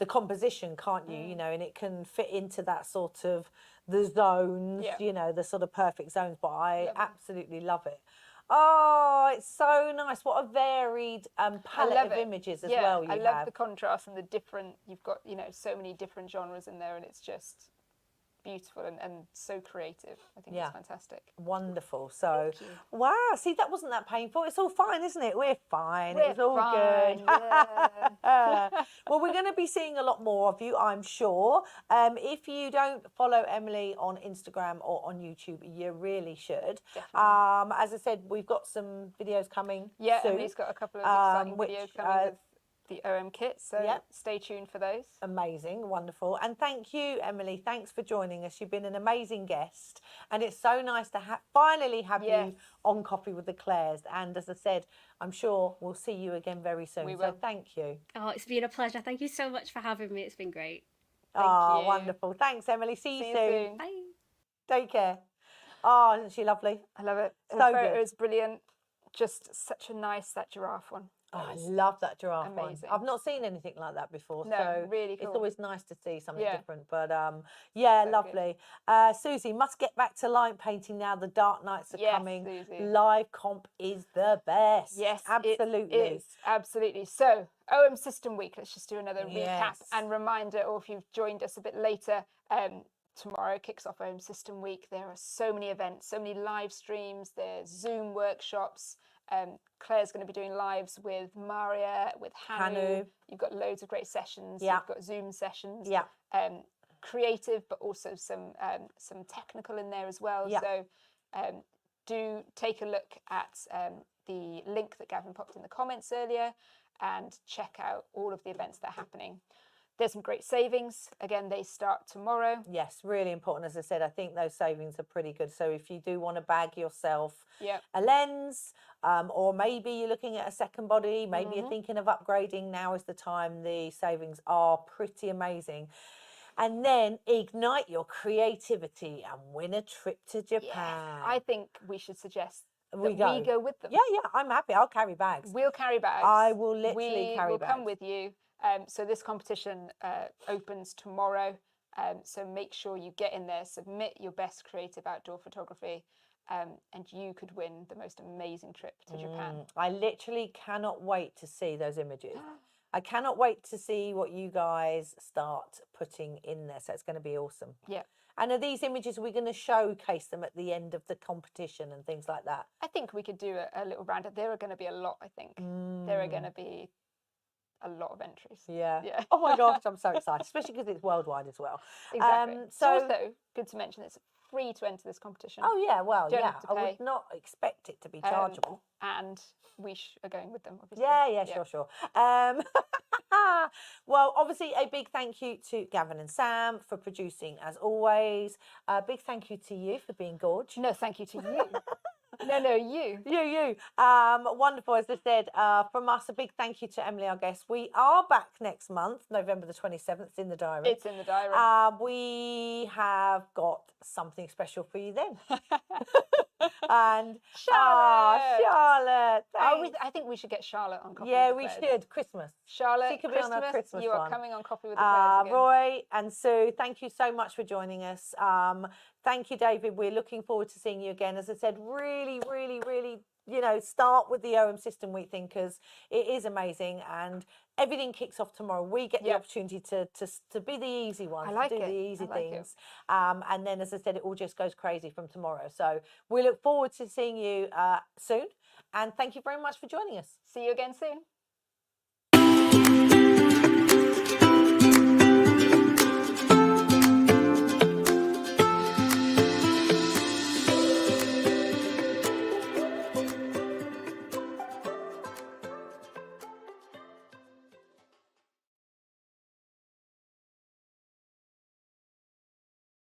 composition, can't you? You know, and it can fit into that sort of the zones, you know, the sort of perfect zones. But I absolutely love it. Oh, it's so nice. What a varied palette of images as well you have. I love the contrast and the different, you've got, you know, so many different genres in there, and it's just beautiful and so creative. I think it's fantastic. Wonderful. So, wow, see, that wasn't that painful. It's all fine, isn't it? We're fine. It was all good. Yeah. Well, we're going to be seeing a lot more of you, I'm sure. If you don't follow Emily on Instagram or on YouTube, you really should. As I said, we've got some videos coming soon. Emily's got a couple of exciting videos coming with the OM kit, so stay tuned for those. Amazing, wonderful. And thank you, Emily. Thanks for joining us. You've been an amazing guest, and it's so nice to finally have you on Coffee with the Clares. And as I said, I'm sure we'll see you again very soon. We will. So thank you. Oh, it's been a pleasure. Thank you so much for having me. It's been great. Thank you. Wonderful. Thanks, Emily. See you soon. Bye. Take care. Oh, isn't she lovely? I love it. So the good. photo is brilliant. Just such a nice, that giraffe one. Oh, I love that giraffe one. I've not seen anything like that before. No, so really cool. It's always nice to see something different. But yeah, so lovely. Susie, must get back to light painting now. The dark nights are coming. Susie. Live comp is the best. Yes, absolutely. It is. Absolutely. So, OM System Week. Let's just do another recap and reminder, or if you've joined us a bit later, tomorrow kicks off OM System Week. There are so many events, so many live streams. There's Zoom workshops. Claire's going to be doing lives with Maria, with Hanu. You've got loads of great sessions. You've got Zoom sessions. Creative, but also some technical in there as well. So do take a look at the link that Gavin popped in the comments earlier and check out all of the events that are happening. There's some great savings. Again, they start tomorrow. Yes, really important. As I said, I think those savings are pretty good. So if you do want to bag yourself a lens, or maybe you're looking at a second body, maybe you're thinking of upgrading, now is the time. The savings are pretty amazing. And then ignite your creativity and win a trip to Japan. Yes, I think we should suggest that we go with them. Yeah, I'm happy. I'll carry bags. We'll carry bags. I will literally carry bags. We'll come with you. So this competition opens tomorrow. So make sure you get in there, submit your best creative outdoor photography, and you could win the most amazing trip to Japan. I literally cannot wait to see those images. I cannot wait to see what you guys start putting in there. So it's going to be awesome. Yeah. And are these images, we're going to showcase them at the end of the competition and things like that? I think we could do a little roundup. There are going to be a lot, I think. There are going to be a lot of entries. Yeah. Oh my gosh, I'm so excited, especially because it's worldwide as well. Exactly. So also good to mention it's free to enter this competition. Oh yeah, well, I would not expect it to be chargeable. And we are going with them, obviously. Yeah, sure. Well, obviously a big thank you to Gavin and Sam for producing as always. A big thank you to you for being gorge. No, thank you to you. No, you. You. Wonderful. As I said, from us, a big thank you to Emily, our guest. We are back next month, November the 27th. It's in the diary. It's in the diary. We have got something special for you then. And Charlotte. I think we should get Charlotte on Coffee with the Clares. We should. Christmas. Charlotte, she could Christmas, be on our Christmas you one. are coming on Coffee with the Clares again. Roy and Sue, thank you so much for joining us. Thank you, David. We're looking forward to seeing you again. As I said, really, really, really, start with the OM System Week thing, because it is amazing, and everything kicks off tomorrow. We get the opportunity to be the easy ones, to do the easy things. And then, as I said, it all just goes crazy from tomorrow. So we look forward to seeing you soon. And thank you very much for joining us. See you again soon.